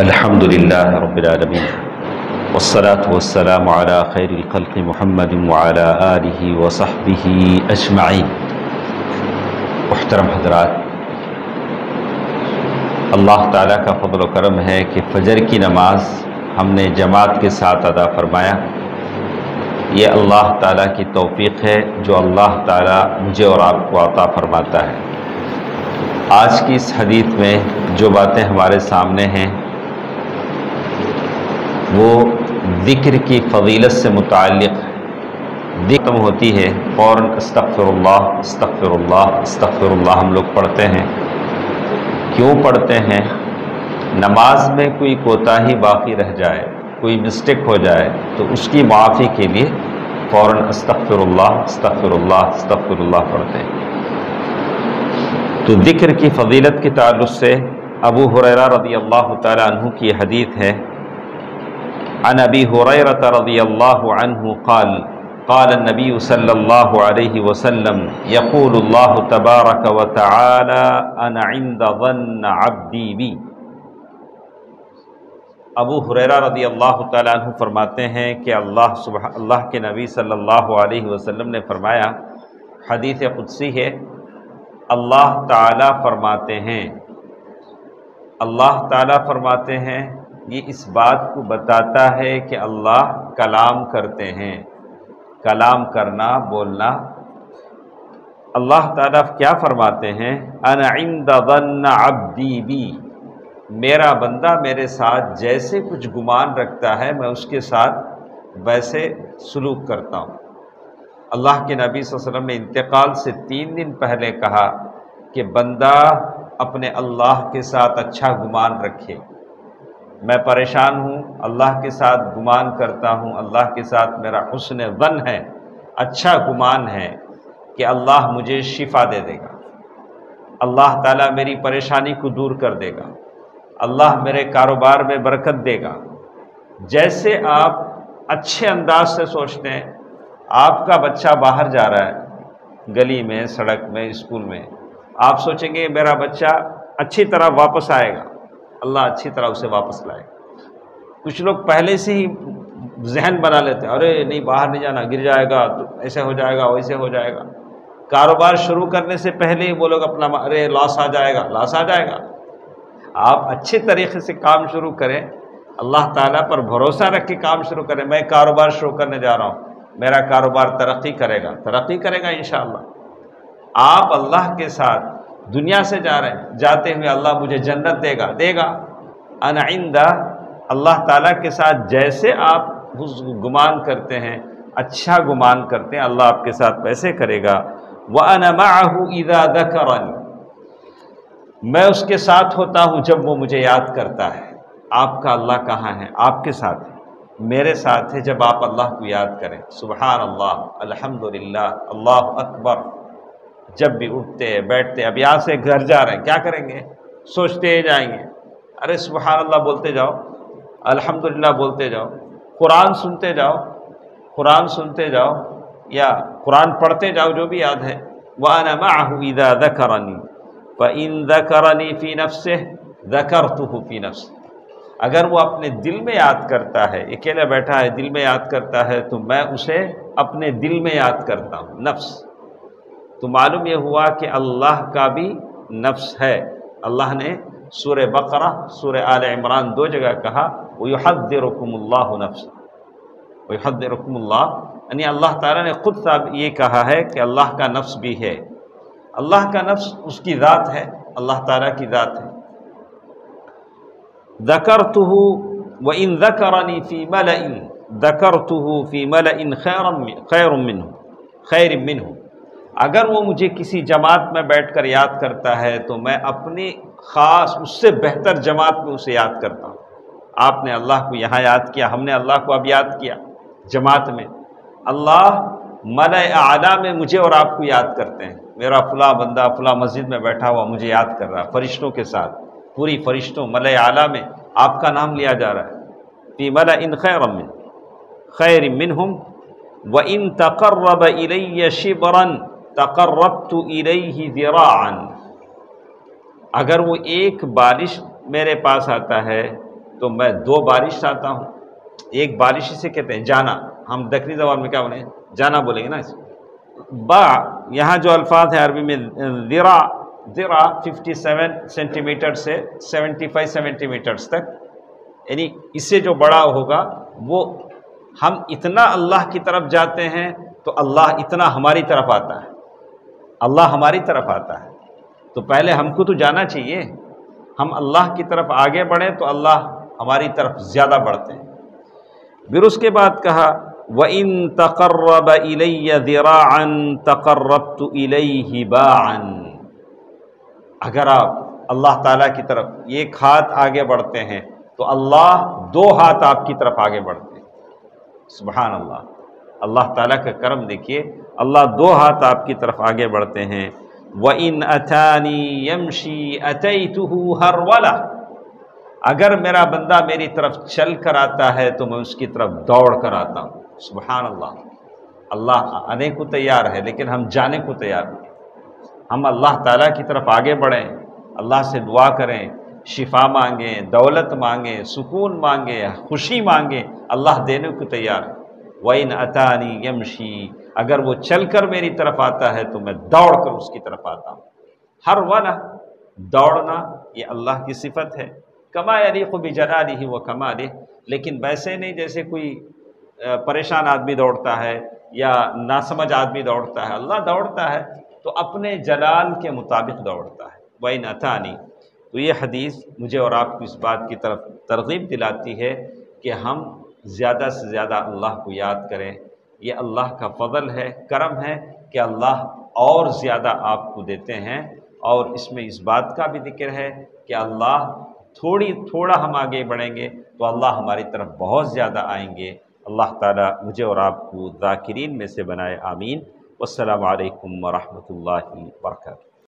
الحمد للہ رب العالمین والصلاة والسلام علی خیر الخلق محمد وعلی آلہ وصحبہ اجمعین۔ محترم حضرات، اللہ تعالیٰ کا فضل و کرم ہے کہ فجر کی نماز ہم نے جماعت کے ساتھ ادا فرمایا۔ یہ اللہ تعالیٰ کی توفیق ہے جو اللہ تعالیٰ مجھے اور آپ کو عطا فرماتا ہے۔ آج کی اس حدیث میں جو باتیں ہمارے سامنے ہیں وہ ذکر کی فضیلت سے متعلق ذکر ہوتی ہے، فوراً استغفر اللہ استغفر اللہ استغفر اللہ ہم لوگ پڑھتے ہیں۔ کیوں پڑھتے ہیں؟ نماز میں کوئی کوتاہی باقی رہ جائے، کوئی مسٹیک ہو جائے تو اس کی معافی کے لیے فوراً استغفر اللہ استغفر اللہ استغفر اللہ پڑھتے ہیں۔ تو ذکر کی فضیلت کے تعلق سے ابو ہریرہ رضی اللہ تعالی عنہ کی حدیث ہے، عن ابی ہریرہ رضی اللہ عنہ قال قال النبی صلی اللہ علیہ وسلم یقول اللہ تبارک وتعالی انا عند ظن عبدی بی۔ ابو ہریرہ رضی اللہ تعالی عنہ فرماتے ہیں کہ اللہ کے نبی صلی اللہ علیہ وسلم نے فرمایا، حدیث قدسی ہے، اللہ تعالیٰ فرماتے ہیں، اللہ تعالیٰ فرماتے ہیں، یہ اس بات کو بتاتا ہے کہ اللہ کلام کرتے ہیں۔ کلام کرنا، بولنا۔ اللہ تعالیٰ کیا فرماتے ہیں؟ انا عند ظن عبدی بی، میرا بندہ میرے ساتھ جیسے کچھ گمان رکھتا ہے میں اس کے ساتھ ویسے سلوک کرتا ہوں۔ اللہ کے نبی صلی اللہ علیہ وسلم نے انتقال سے 3 دن پہلے کہا کہ بندہ اپنے اللہ کے ساتھ اچھا گمان رکھے۔ میں پریشان ہوں، اللہ کے ساتھ گمان کرتا ہوں، اللہ کے ساتھ میرا حسن ظن ہے، اچھا گمان ہے کہ اللہ مجھے شفا دے دے گا، اللہ تعالیٰ میری پریشانی کو دور کر دے گا، اللہ میرے کاروبار میں برکت دے گا۔ جیسے آپ اچھے انداز سے سوچتے ہیں، آپ کا بچہ باہر جا رہا ہے، گلی میں، سڑک میں، اسکول میں، آپ سوچیں گے میرا بچہ اچھی طرح واپس آئے گا، اللہ اچھی طرح اسے واپس لائے گا۔ کچھ لوگ پہلے سے ہی ذہن بنا لیتے ہیں، ارے نہیں باہر نہیں جانا، گر جائے گا تو ایسے ہو جائے گا ویسے ہو جائے گا۔ کاروبار شروع کرنے سے پہلے ہی وہ لوگ اپنا ارے لاس آ جائے گا، لاس آ جائے گا۔ آپ اچھے طریقے سے کام شروع کریں، اللہ تعالیٰ پر بھروسہ رکھ کے کام شروع کریں۔ میں کاروبار شروع کرنے جا رہا ہوں، میرا کاروبار ترقی کرے گا انشاءاللہ۔ آپ اللہ کے ساتھ دنیا سے جاتے ہوئے اللہ مجھے جنت دے گا۔ انا عند، اللہ تعالیٰ کے ساتھ جیسے آپ گمان کرتے ہیں، اچھا گمان کرتے ہیں، اللہ آپ کے ساتھ ویسے کرے گا۔ وَأَنَا مَعَهُ إِذَا ذَكَرَنِي، میں اس کے ساتھ ہوتا ہوں جب وہ مجھے یاد کرتا ہے۔ آپ کا اللہ کہاں ہے؟ آپ کے ساتھ ہے، میرے ساتھ ہے جب آپ اللہ کو یاد کریں۔ سبحان اللہ، الحمدللہ، اللہ اکبر۔ جب بھی اٹھتے بیٹھتے، اب یہاں سے گھر جا رہے ہیں، کیا کریں گے؟ سوچتے جائیں گے، ارے سبحان اللہ بولتے جاؤ، الحمدللہ بولتے جاؤ، قرآن سنتے جاؤ یا قرآن پڑھتے جاؤ، جو بھی یاد ہے۔ وَأَنَا مَعَهُ إِذَا ذَكَرَنِي فَإِن ذَكَرَنِي فِي نَفْسِهِ ذَكَرْتُهُ فِي نَفْسِي، اگر وہ اپنے دل میں یاد کرتا ہے، اکیلے بیٹھا ہے دل میں یاد کرتا ہے تو میں اسے اپنے دل میں یاد کرتا ہوں۔ نفس، تو معلوم یہ ہوا کہ اللہ کا بھی نفس ہے۔ اللہ نے سورہ بقرہ، سورہ آل عمران 2 جگہ کہا وَيُحَذِّرُكُمُ اللَّهُ نَفْسَهُ، وَيُحَذِّرُكُمُ اللَّهُ، یعنی اللہ تعالیٰ نے خود یہ کہا ہے کہ اللہ کا نفس بھی ہے۔ اللہ کا نفس اس کی ذات ہے، اللہ تعالیٰ کی ذات ہے۔ ذَكَرْتُهُ وَإِن ذَكَرَنِي فِي مَلَئٍ ذَكَرْتُهُ فِي مَلَئٍ خَيْرٍ مِّنْهُ، اگر وہ مجھے کسی جماعت میں بیٹھ کر یاد کرتا ہے تو میں اپنی خاص اس سے بہتر جماعت میں اسے یاد کرتا ہوں۔ آپ نے اللہ کو یہاں یاد کیا، ہم نے اللہ کو اب یاد کیا جماعت میں۔ اللہ ملأ اعلیٰ میں مجھے اور آپ کو یاد کرتے ہیں، میرا فلاں بندہ فلاں مسجد میں بیٹھا ہوا مجھے یاد کر رہا ہے، فرشتوں کے ساتھ، پوری فرشتوں ملأ اعلیٰ میں آپ کا نام لیا جا رہا ہے۔ فی ملأ خیر منہم وَإِن تَقَرَّبَ إِلَيَّ شِبْرًا تقربت الیہ ذراعا، اگر وہ ایک بالش میرے پاس آتا ہے تو میں 2 بارش چاہتا ہوں. ایک بارش اسے کہتے ہیں جانا، ہم دکنی زبان میں کیا بولیں گے؟ جانا بولیں گے نا اس. با یہاں جو الفاظ ہیں عربی میں ذرا 57 سینٹی میٹر سے 75 سینٹی میٹرز تک، یعنی اس سے جو بڑا ہوگا وہ ہم اتنا اللہ کی طرف جاتے ہیں تو اللہ اتنا ہماری طرف آتا ہے. اللہ ہماری طرف آتا ہے تو پہلے ہم کو تو جانا چاہیے. ہم اللہ کی طرف آگے بڑھیں تو اللہ ہماری طرف زیادہ بڑھتے ہیں. پھر اس کے بعد کہا وَإِن تَقَرَّبَ إِلَيَّ ذِرَاعًا تَقَرَّبْتُ إِلَيْهِ بَاعًا. اگر آپ اللہ تعالیٰ کی طرف ایک ہاتھ آگے بڑھتے ہیں تو اللہ 2 ہاتھ آپ کی طرف آگے بڑھتے ہیں. سبحان اللہ. اللہ تعالیٰ کا کرم دیکھیے، اللہ 2 ہاتھ آپ کی طرف آگے بڑھتے ہیں. وَإِنْ أَتَانِي يَمْشِي أَتَيْتُهُ هَرْوَلَةً. اگر میرا بندہ میری طرف چل کر آتا ہے تو میں اس کی طرف دوڑ کر آتا ہوں. سبحان اللہ. اللہ آنے کو تیار ہے لیکن ہم جانے کو تیار نہیں. ہم اللہ تعالیٰ کی طرف آگے بڑھیں، اللہ سے دعا کریں، شفا مانگیں، دولت مانگیں، سکون مانگیں، خوشی مانگیں، اللہ دینے کو تیار ہے. وَإِنْ أَتَانِي يَمْشِي. اگر وہ چل کر میری طرف آتا ہے تو میں دوڑ کر اس کی طرف آتا ہوں. ہرولہ دوڑنا یہ اللہ کی صفت ہے. کما یلیق بجلالہ و کمالہ، لیکن ویسے نہیں جیسے کوئی پریشان آدمی دوڑتا ہے یا ناسمجھ آدمی دوڑتا ہے. اللہ دوڑتا ہے تو اپنے جلال کے مطابق دوڑتا ہے. وَإِنْ أَتَانِي. تو یہ حدیث مجھے اور آپ کو اس بات کی طرف ترغیب دلاتی ہے کہ ہم زیادہ سے زیادہ اللہ کو یاد کریں. یہ اللہ کا فضل ہے، کرم ہے کہ اللہ اور زیادہ آپ کو دیتے ہیں. اور اس میں اس بات کا بھی ذکر ہے کہ اللہ تھوڑا ہم آگے بڑھیں گے تو اللہ ہماری طرف بہت زیادہ آئیں گے. اللہ تعالیٰ مجھے اور آپ کو ذاکرین میں سے بنائے. آمین. والسلام علیکم ورحمۃ اللہ وبرکاتہ.